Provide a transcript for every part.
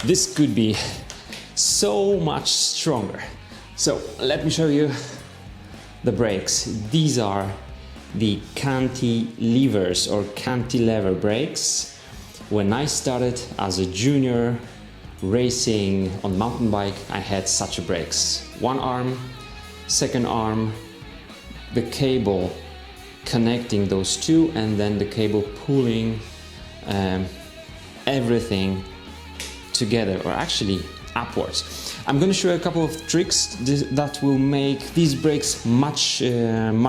This could be so much stronger. So let me show you the brakes. These are the cantilevers or cantilever brakes. When I started as a junior racing on mountain bike, I had such a brakes. One arm, second arm, the cable connecting those two, and then the cable pulling everything together, or actually upwards. I'm going to show you a couple of tricks that will make these brakes much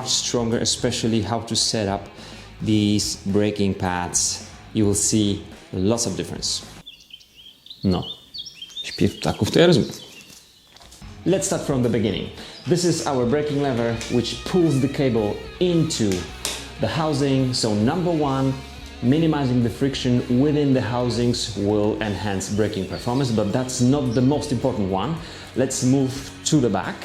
stronger, especially how to set up these braking pads. You will see lots of difference. No. Śpiew ptaków to ja rozumiem. Let's start from the beginning. This is our braking lever, which pulls the cable into the housing. So number one, minimizing the friction within the housings will enhance braking performance, but that's not the most important one. Let's move to the back.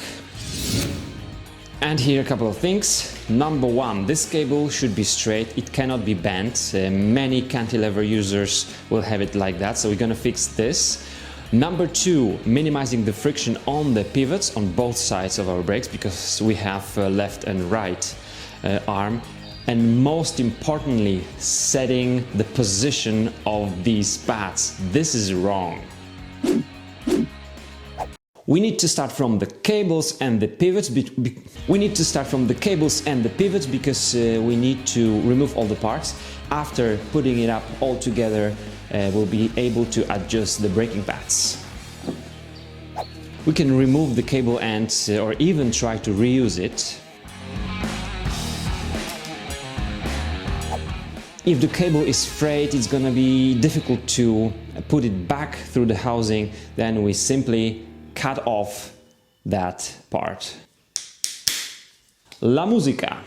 And here a couple of things. Number one, this cable should be straight, it cannot be bent. Many cantilever users will have it like that, so we're gonna fix this. Number two, minimizing the friction on the pivots on both sides of our brakes, because we have left and right arm. And most importantly, setting the position of these pads. This is wrong. We need to start from the cables and the pivots. We need to start from the cables and the pivots because we need to remove all the parts. After putting it up all together, we'll be able to adjust the braking pads. We can remove the cable end or even try to reuse it. If the cable is frayed, it's gonna be difficult to put it back through the housing. Then we simply cut off that part. La musica.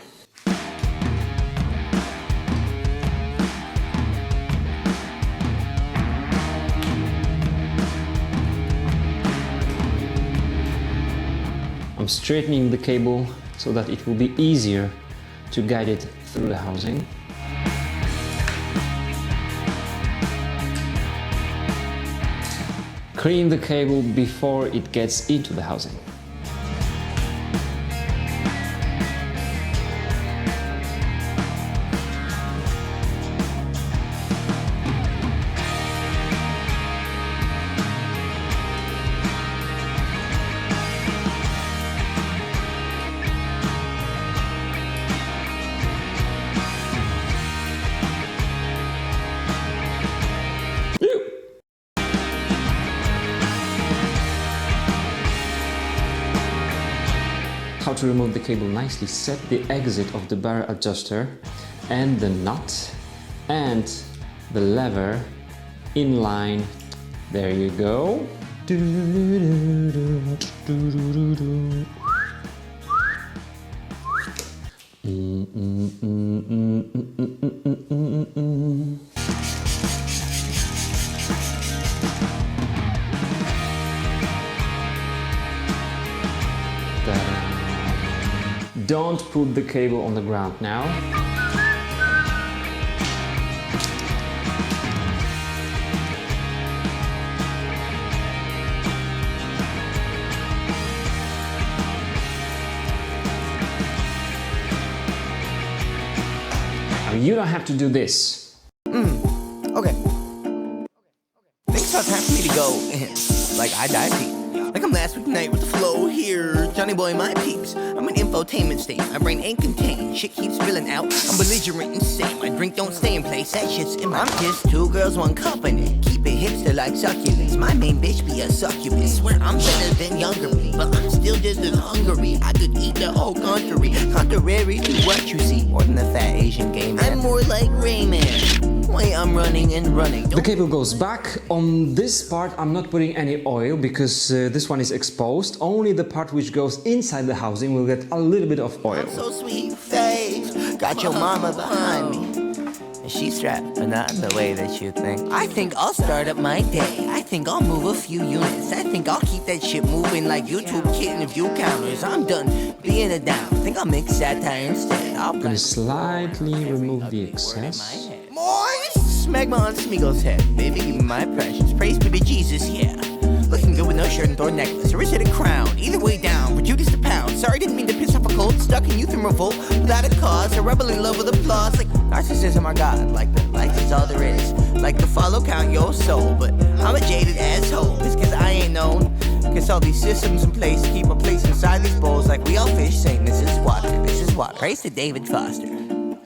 I'm straightening the cable so that it will be easier to guide it through the housing. Clean the cable before it gets into the housing. How to remove the cable nicely: set the exit of the barrel adjuster and the nut and the lever in line. There you go. Don't put the cable on the ground now. You don't have to do this. Okay. Things start time for me to go. Like I dive deep. Like I'm last week night with the flow here. Johnny boy, my peeps. I'm an infotainment state. My brain ain't contained. Shit keeps spilling out. I'm belligerent, insane. My drink don't stay in place. That shit's in my. I'm just two girls, one company. Keep it hipster like succulents. My main bitch be a succubus. Swear I'm better than younger me, but I'm still just as hungry. I could eat the whole country. Contrary to what you see. More than a fat Asian gay man. I'm more like Rayman. Way I'm running and running. The cable goes back. On this part I'm not putting any oil because this one is exposed. Only the part which goes inside the housing will get a little bit of oil. I'm so sweet faced. Got your mama behind me. And she's strapped, but not in the way that you think. I think I'll start up my day. I think I'll move a few units. I think I'll keep that shit moving like YouTube kitten view counters. I'm done being a down. I think I'll mix satire instead. I'm gonna slightly remove the excess. Moist, magma on Smeagol's head. Baby, give me my precious. Praise be to Jesus, yeah. Looking good with no shirt and thorn necklace, or is it a crown? Either way down, for Judas to pound. Sorry, didn't mean to piss off a cold, stuck in youth and revolt without a cause. A rebel in love with applause, like narcissism or God. Like the life is all there is. Like the follow count your soul, but I'm a jaded asshole. It's cause I ain't known. Cause all these systems in place keep a place inside these bowls. Like we all fish saying this is water, this is water. Praise to David Foster.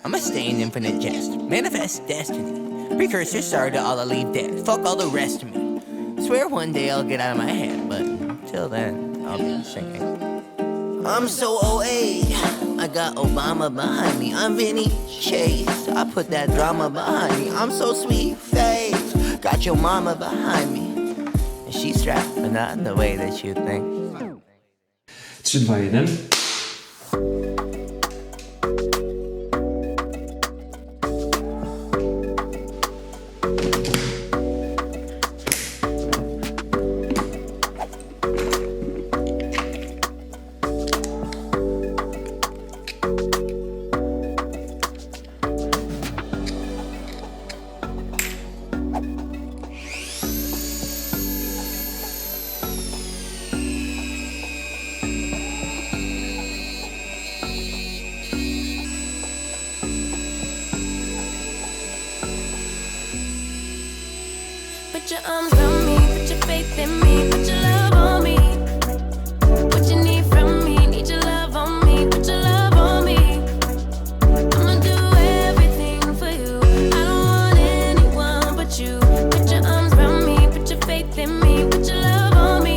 I'ma stay in infinite jest. Manifest destiny. Precursor, sorry to all I leave dead. Fuck all the rest of me. Swear one day I'll get out of my head, but till then, I'll be singing. I'm so OA, I got Obama behind me. I'm Vinny Chase, I put that drama behind me. I'm so sweet face, got your mama behind me. And she's strapped, but not in the way that you think. 3, 2, 1. Put your arms around me, put your faith in me, put your love on me. What you need from me, need your love on me, put your love on me. I'ma do everything for you, I don't want anyone but you. Put your arms around me, put your faith in me, put your love on me.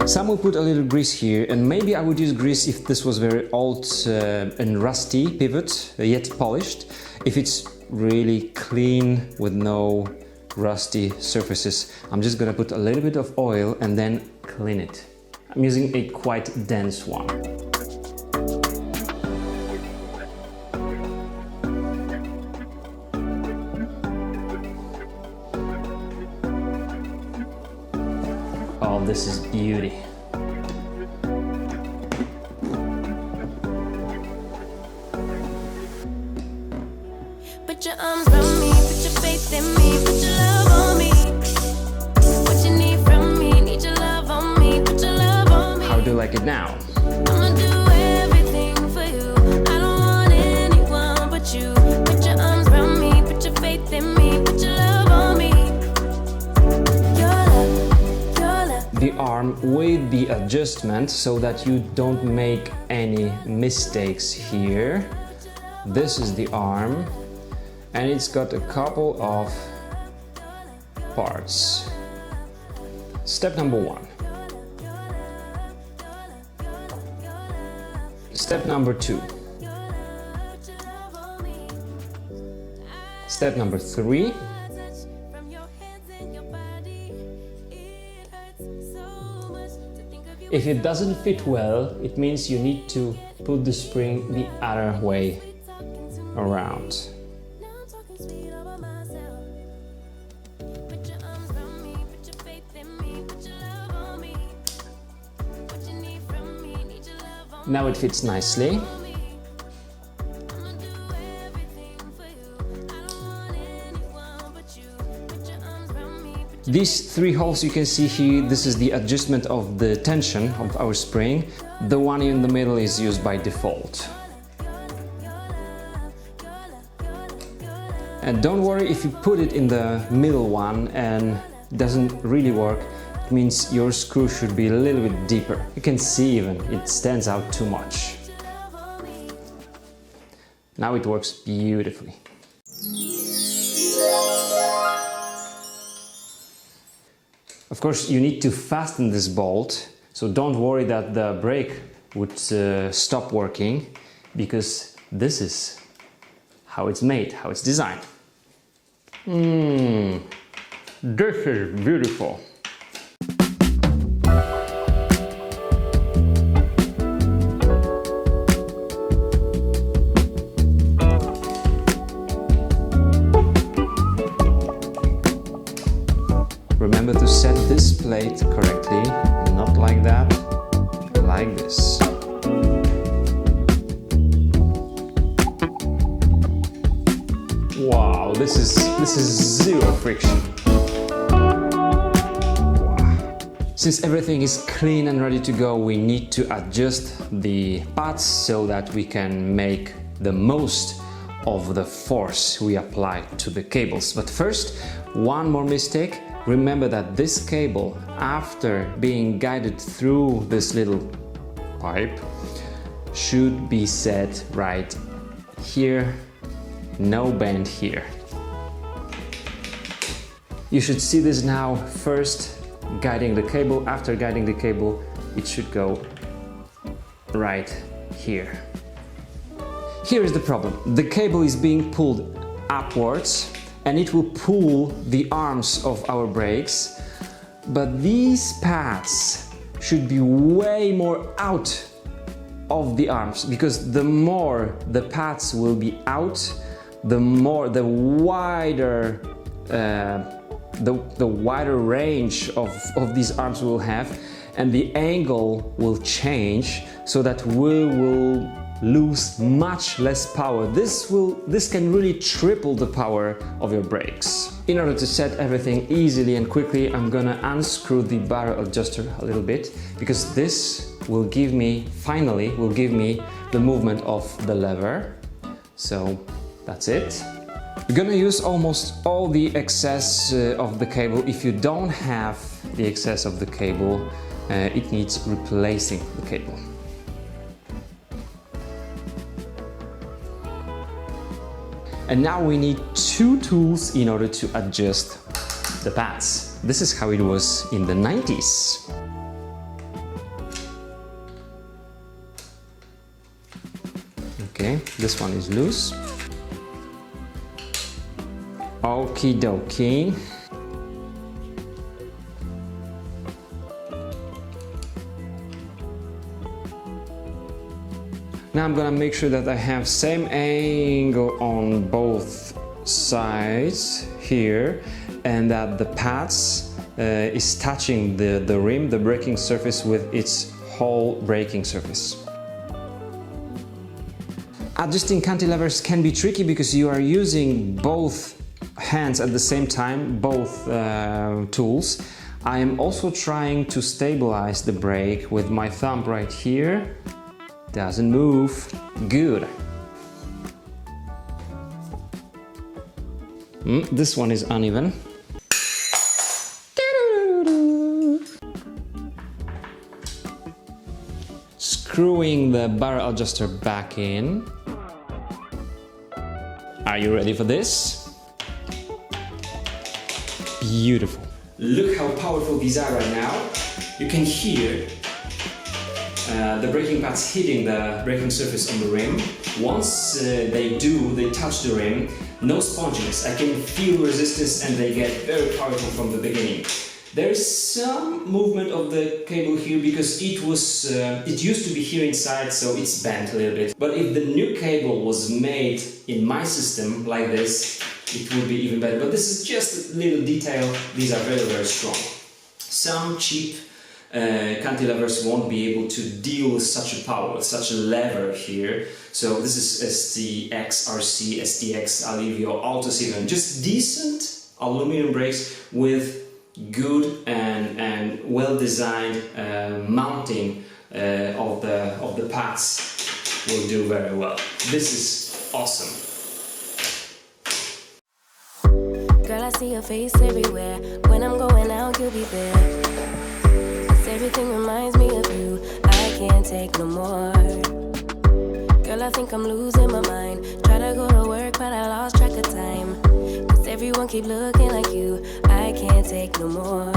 Some will put a little grease here, and maybe I would use grease if this was very old and rusty pivot, yet polished. If it's really clean with no rusty surfaces, I'm just gonna put a little bit of oil and then clean it. I'm using a quite dense one. Oh, this is beauty. Put your arms around me, put your faith in me, put your love on me. What you need from me, need your love on me, put your love on me. How do you like it now? I'ma do everything for you, I don't want anyone but you. Put your arms around me, put your faith in me, put your love on me. Your love. The arm with the adjustment so that you don't make any mistakes here. This is the arm. And it's got a couple of parts. Step number 1. Step number 2. Step number 3. If it doesn't fit well, it means you need to put the spring the other way around. Now it fits nicely. These 3 holes you can see here, this is the adjustment of the tension of our spring. The one in the middle is used by default. And don't worry if you put it in the middle one and it doesn't really work. It means your screw should be a little bit deeper. You can see even, it stands out too much. Now it works beautifully. Of course, you need to fasten this bolt, so don't worry that the brake would stop working, because this is how it's made, how it's designed. This is beautiful. Remember to set this plate correctly, not like that, like this. this is zero friction. Since everything is clean and ready to go, we need to adjust the pads so that we can make the most of the force we apply to the cables. But first, one more mistake. Remember that this cable, after being guided through this little pipe, should be set right here, no bend here. You should see this now. First guiding the cable, after guiding the cable, it should go right here. Here is the problem. The cable is being pulled upwards and it will pull the arms of our brakes, but these pads should be way more out of the arms, because the more the pads will be out, the wider the wider range of these arms will have, and the angle will change so that we will lose much less power. This can really triple the power of your brakes. In order to set everything easily and quickly, I'm gonna unscrew the barrel adjuster a little bit, because this will give me the movement of the lever. So that's it. We're gonna use almost all the excess of the cable. If you don't have the excess of the cable, it needs replacing the cable. And now we need two tools in order to adjust the pads. This is how it was in the 90s. Okay, this one is loose. Okie dokie. Now I'm gonna make sure that I have same angle on both sides here, and that the pads is touching the rim, the braking surface, with its whole braking surface. Adjusting cantilevers can be tricky because you are using both hands at the same time, both tools. I am also trying to stabilize the brake with my thumb right here. Doesn't move. Good. This one is uneven. Screwing the barrel adjuster back in. Are you ready for this? Beautiful. Look how powerful these are right now. You can hear the braking pads hitting the braking surface on the rim. Once they touch the rim, no sponginess. I can feel resistance and they get very powerful from the beginning. There is some movement of the cable here because it used to be here inside, so it's bent a little bit. But if the new cable was made in my system like this, it would be even better. But this is just a little detail. These are very, very strong. Some cheap cantilevers won't be able to deal with such a power, with such a lever here. So this is STX, RC, STX, Alivio, Auto 7. Just decent aluminum brakes with good and well-designed mounting of the pads will do very well. This is awesome. Girl, I see your face everywhere. When I'm going out, you'll be there. 'Cause everything reminds me of you. I can't take no more. Girl, I think I'm losing my mind. Try to go to work, but I lost track of time. 'Cause everyone keep looking like you. I can't take no more.